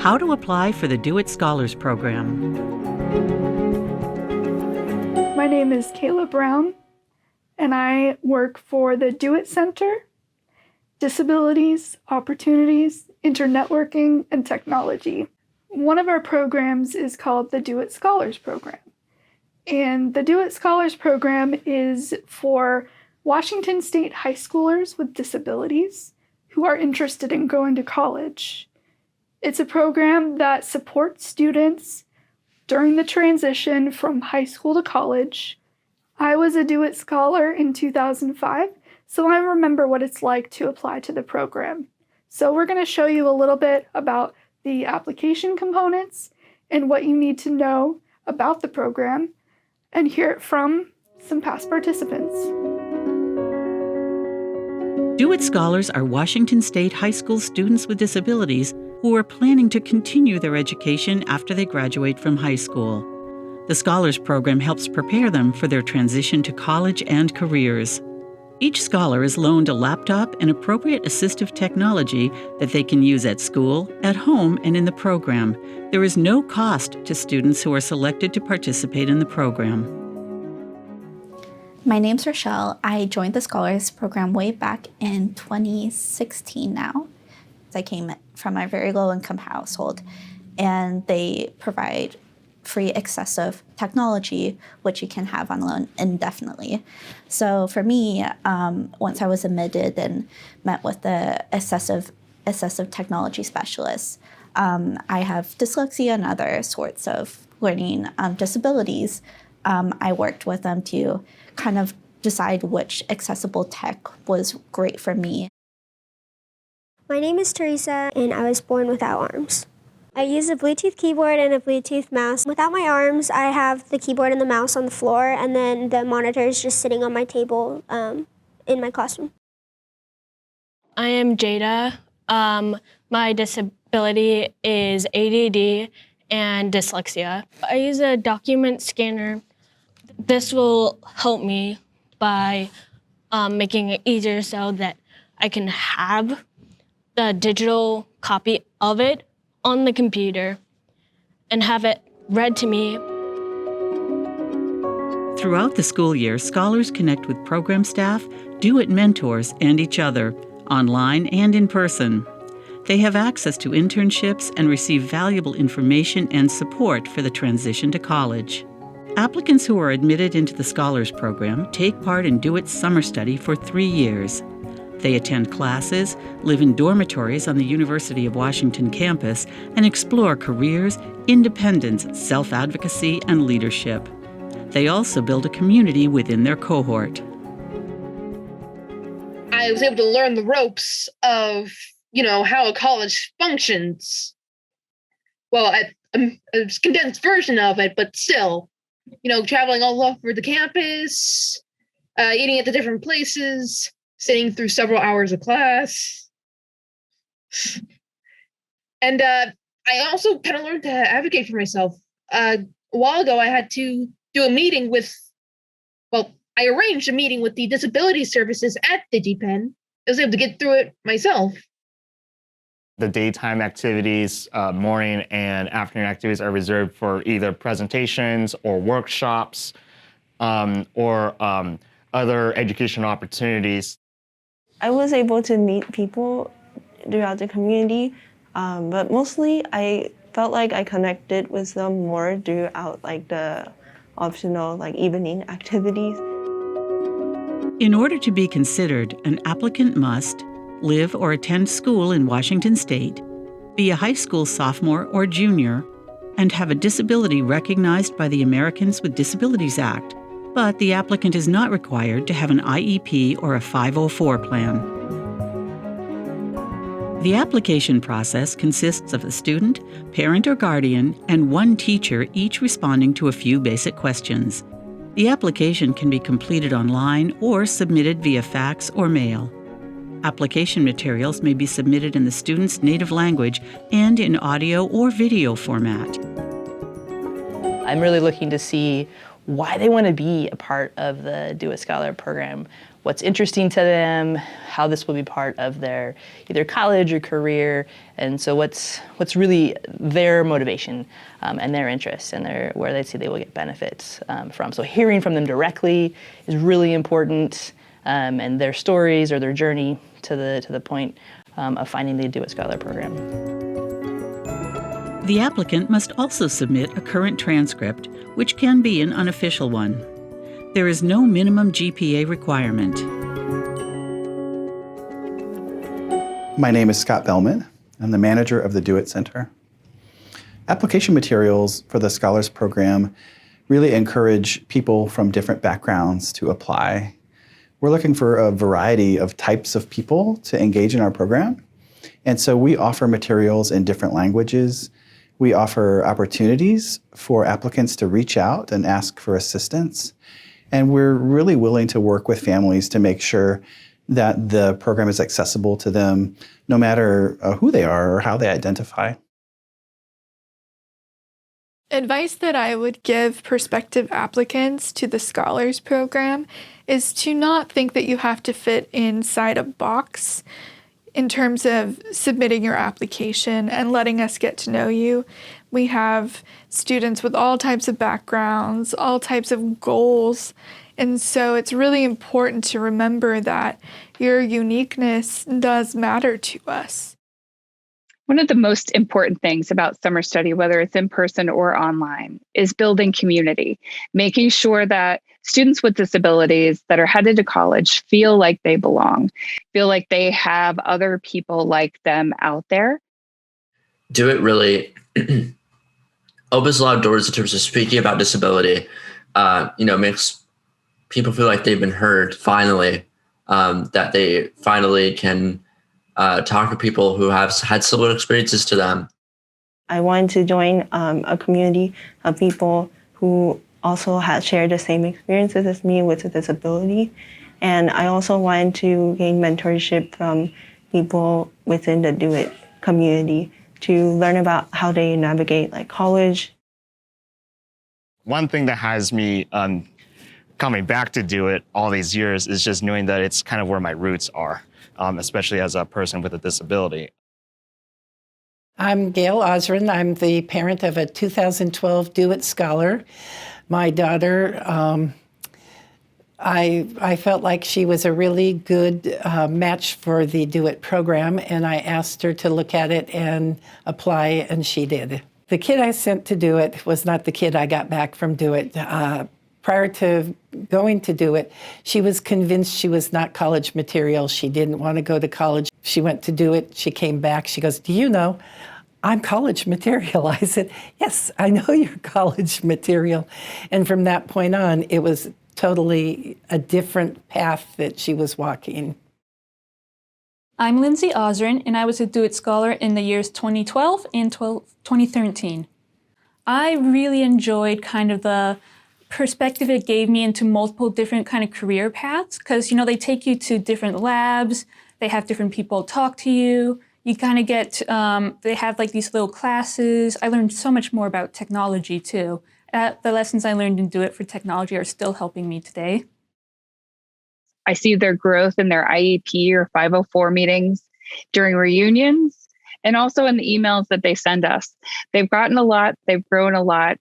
How to apply for the Do It Scholars Program. My name is Kayla Brown, and I work for the Do It Center, Disabilities, Opportunities, Internetworking, and Technology. One of our programs is called the Do It Scholars Program. And the Do It Scholars Program is for Washington State high schoolers with disabilities who are interested in going to college. It's a program that supports students during the transition from high school to college. I was a Do It Scholar in 2005, so I remember what it's like to apply to the program. So we're going to show you a little bit about the application components and what you need to know about the program, and hear it from some past participants. Do It Scholars are Washington State high school students with disabilities who are planning to continue their education after they graduate from high school. The Scholars Program helps prepare them for their transition to college and careers. Each scholar is loaned a laptop and appropriate assistive technology that they can use at school, at home, and in the program. There is no cost to students who are selected to participate in the program. My name's Rochelle. I joined the Scholars Program way back in 2016 now. I came from a very low-income household, and they provide free accessive technology, which you can have on loan indefinitely. So for me, once I was admitted and met with the assistive technology specialist, I have dyslexia and other sorts of learning disabilities. I worked with them to kind of decide which accessible tech was great for me. My name is Teresa, and I was born without arms. I use a Bluetooth keyboard and a Bluetooth mouse. Without my arms, I have the keyboard and the mouse on the floor, and then the monitor is just sitting on my table in my classroom. I am Jada. My disability is ADD and dyslexia. I use a document scanner. This will help me by making it easier so that I can have the digital copy of it on the computer and have it read to me. Throughout the school year, scholars connect with program staff, Do It mentors, and each other, online and in person. They have access to internships and receive valuable information and support for the transition to college. Applicants who are admitted into the Scholars Program take part in Do It Summer Study for 3 years. They attend classes, live in dormitories on the University of Washington campus, and explore careers, independence, self-advocacy, and leadership. They also build a community within their cohort. I was able to learn the ropes of, how a college functions. Well, a condensed version of it, but still, traveling all over the campus, eating at the different places, sitting through several hours of class. And I also kind of learned to advocate for myself. A while ago, I had to do a meeting I arranged a meeting with the disability services at the DPen. I was able to get through it myself. The daytime activities, morning and afternoon activities are reserved for either presentations or workshops or other educational opportunities. I was able to meet people throughout the community, but mostly I felt like I connected with them more throughout the optional evening activities. In order to be considered, an applicant must live or attend school in Washington State, be a high school sophomore or junior, and have a disability recognized by the Americans with Disabilities Act, but the applicant is not required to have an IEP or a 504 plan. The application process consists of a student, parent or guardian, and one teacher, each responding to a few basic questions. The application can be completed online or submitted via fax or mail. Application materials may be submitted in the student's native language and in audio or video format. I'm really looking to see why they want to be a part of the Do It Scholar program. what's interesting to them, how this will be part of their either college or career, and so what's really their motivation and their interests and where they see they will get benefits from. So hearing from them directly is really important, and their stories or their journey to the point of finding the Do It Scholar program. The applicant must also submit a current transcript, which can be an unofficial one. There is no minimum GPA requirement. My name is Scott Bellman. I'm the manager of the Do It Center. Application materials for the Scholars Program really encourage people from different backgrounds to apply. We're looking for a variety of types of people to engage in our program. And so we offer materials in different languages. We offer opportunities for applicants to reach out and ask for assistance. And we're really willing to work with families to make sure that the program is accessible to them, no matter who they are or how they identify. Advice that I would give prospective applicants to the Scholars Program is to not think that you have to fit inside a box in terms of submitting your application and letting us get to know you. We have students with all types of backgrounds, all types of goals, and so it's really important to remember that your uniqueness does matter to us. One of the most important things about summer study, whether it's in person or online, is building community, making sure that students with disabilities that are headed to college feel like they belong, feel like they have other people like them out there. Do It really opens a lot of doors in terms of speaking about disability, makes people feel like they've been heard finally, that they finally can talk to people who have had similar experiences to them. I wanted to join a community of people who also had shared the same experiences as me with a disability. And I also wanted to gain mentorship from people within the Do It community to learn about how they navigate college. One thing that has me coming back to Do It all these years is just knowing that it's kind of where my roots are, especially as a person with a disability. I'm Gail Osrin. I'm the parent of a 2012 Do It Scholar. My daughter, I felt like she was a really good match for the Do It program, and I asked her to look at it and apply, and she did. The kid I sent to Do It was not the kid I got back from Do It. Prior to going to Do It, she was convinced she was not college material. She didn't want to go to college. She went to Do It. She came back. She goes, "Do you know, I'm college material?" I said, "Yes, I know you're college material." And from that point on, it was totally a different path that she was walking. I'm Lindsay Osrin, and I was a Do It Scholar in the years 2012 and 2013. I really enjoyed kind of the perspective it gave me into multiple different kind of career paths, because they take you to different labs, they have different people talk to you, you kind of get, they have these little classes. I learned so much more about technology too. The lessons I learned in Do It for technology are still helping me today. I see their growth in their IEP or 504 meetings during reunions, and also in the emails that they send us. They've gotten a lot, they've grown a lot.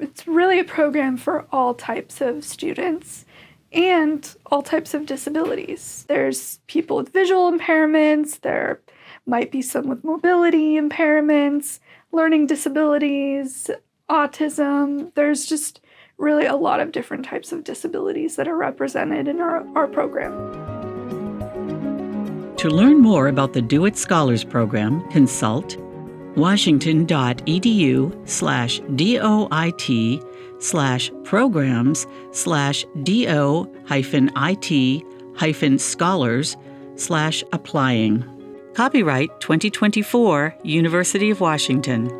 It's really a program for all types of students and all types of disabilities. There's people with visual impairments, there might be some with mobility impairments, learning disabilities, autism. There's just really a lot of different types of disabilities that are represented in our program. To learn more about the Do It Scholars Program, consult washington.edu/DOIT/do-it-scholars/applying. Copyright 2024, University of Washington.